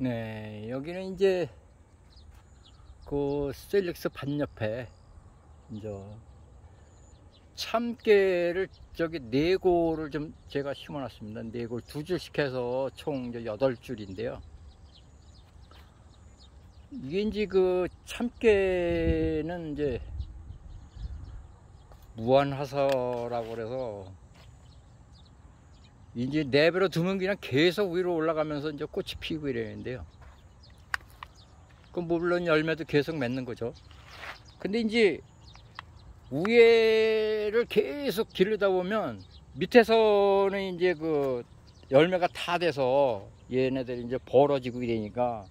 네, 여기는 이제 그 셀릭스 밭 옆에 이제 참깨를 저기 4골을 좀 제가 심어놨습니다. 4골 2줄씩 해서 총 이제 8줄인데요. 이게 이제 그 참깨는 이제 무한화사라고 그래서 이제 내버려 두면 그냥 계속 위로 올라가면서 이제 꽃이 피고 이러는데요. 그 물론 열매도 계속 맺는 거죠. 근데 이제 위에를 계속 기르다 보면 밑에서는 이제 그 열매가 다 돼서 얘네들이 이제 벌어지고 이러니까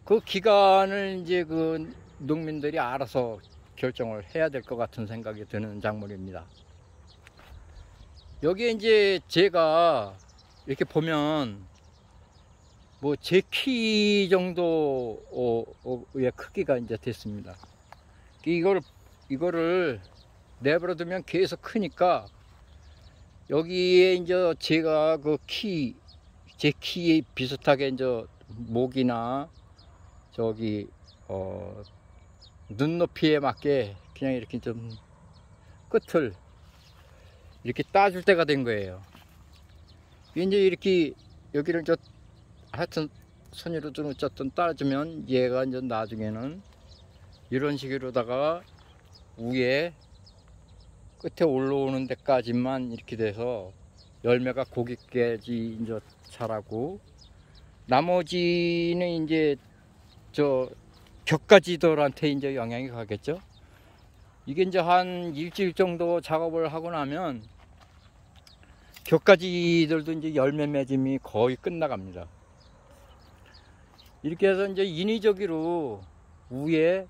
그 기간을 이제 그 농민들이 알아서 결정을 해야 될 것 같은 생각이 드는 작물입니다. 여기에 이제 제가 이렇게 보면 뭐 제 키 정도의 크기가 이제 됐습니다. 이거를 내버려 두면 계속 크니까 여기에 이제 제가 그 제 키에 비슷하게 이제 목이나 저기 눈높이에 맞게 그냥 이렇게 좀 끝을 이렇게 따줄 때가 된 거예요. 이제 이렇게 여기를 저 하여튼 선으로 좀 어쨌든 따주면 얘가 이제 나중에는 이런 식으로다가 위에 끝에 올라오는 데까지만 이렇게 돼서 열매가 고깃게지 이제 자라고, 나머지는 이제 저 격가지들한테 이제 영향이 가겠죠. 이게 이제 한 일주일 정도 작업을 하고 나면 격가지들도 이제 열매 맺음이 거의 끝나갑니다. 이렇게 해서 이제 인위적으로 위에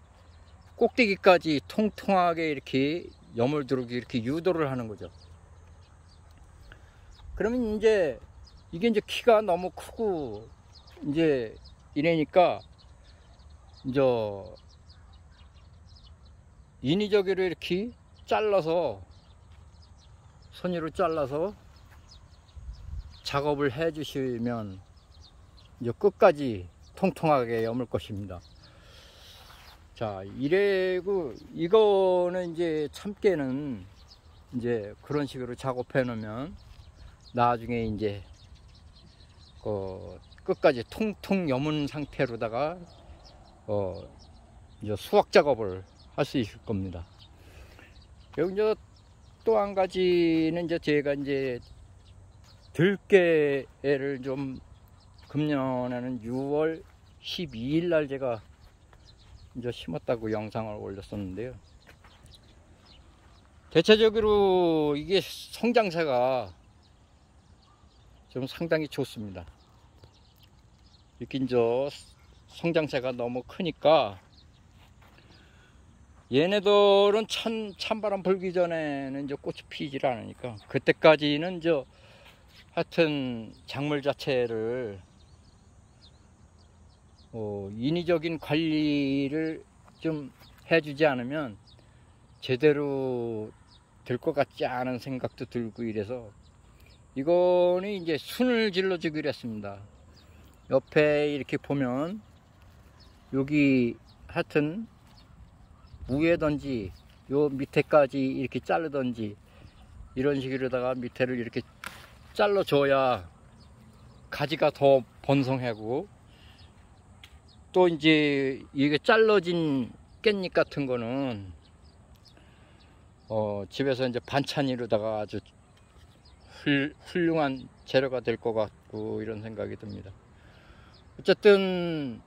꼭대기까지 통통하게 이렇게 여물들고 이렇게 유도를 하는 거죠. 그러면 이제 이게 이제 키가 너무 크고 이제 이러니까 이제 인위적으로 이렇게 잘라서 선으로 잘라서 작업을 해 주시면 이제 끝까지 통통하게 여물 것입니다. 자, 이래고 이거는 이제 참깨는 이제 그런 식으로 작업해 놓으면 나중에 이제 끝까지 통통 여문 상태로다가 이제 수확 작업을 할 수 있을 겁니다. 그리고 이제 또 한 가지는 이제 제가 이제 들깨를 좀 금년에는 6월 12일 날 제가 이제 심었다고 영상을 올렸었는데요. 대체적으로 이게 성장세가 좀 상당히 좋습니다. 이렇게 이제 성장세가 너무 크니까 얘네들은 찬바람 불기 전에는 이제 꽃이 피질 않으니까 그때까지는 이제 하여튼 작물 자체를 인위적인 관리를 좀 해주지 않으면 제대로 될 것 같지 않은 생각도 들고 이래서 이거는 이제 순을 질러 주기로 했습니다. 옆에 이렇게 보면 여기 하여튼 위에든지 요 밑에까지 이렇게 자르든지 이런 식으로다가 밑에를 이렇게 잘라 줘야 가지가 더 번성하고, 또 이제 이게 잘라진 깻잎 같은 거는 집에서 이제 반찬으로다가 아주 훌륭한 재료가 될 것 같고 이런 생각이 듭니다. 어쨌든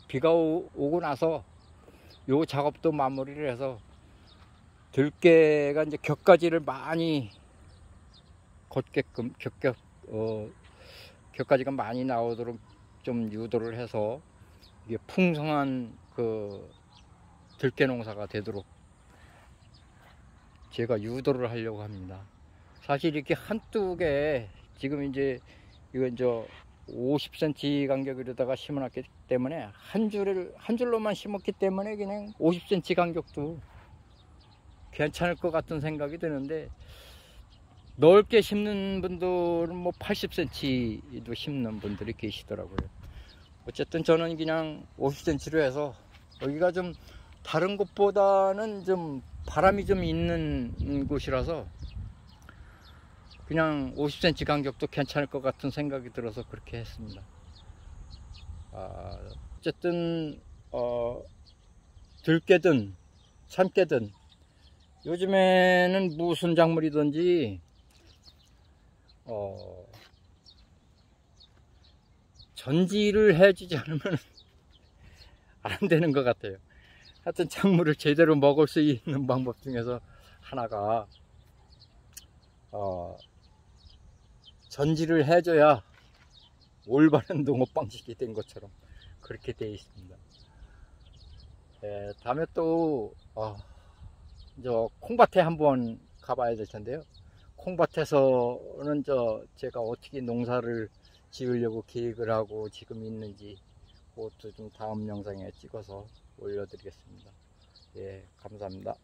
비가 오고 나서 요 작업도 마무리를 해서 들깨가 이제 격가지를 많이 걷게끔 격가지가 많이 나오도록 좀 유도를 해서 이게 풍성한 그 들깨 농사가 되도록 제가 유도를 하려고 합니다. 사실 이렇게 한뚝에 지금 이제 이거 이제 50cm 간격으로다가 심어놨기 때문에 한 줄로만 심었기 때문에 그냥 50cm 간격도 괜찮을 것 같은 생각이 드는데, 넓게 심는 분들은 뭐 80cm도 심는 분들이 계시더라고요. 어쨌든 저는 그냥 50cm로 해서 여기가 좀 다른 곳보다는 좀 바람이 좀 있는 곳이라서 그냥 50cm 간격도 괜찮을 것 같은 생각이 들어서 그렇게 했습니다. 어쨌든 들깨든 참깨든 요즘에는 무슨 작물이든지 전지를 해주지 않으면 안 되는 것 같아요. 하여튼 작물을 제대로 먹을 수 있는 방법 중에서 하나가 전지를 해줘야 올바른 농업 방식이 된 것처럼 그렇게 되어 있습니다. 다음에 또 저 콩밭에 한번 가봐야 될 텐데요. 콩밭에서는 제가 어떻게 농사를 지으려고 계획을 하고 지금 있는지 그것도 좀 다음 영상에 찍어서 올려드리겠습니다. 예, 감사합니다.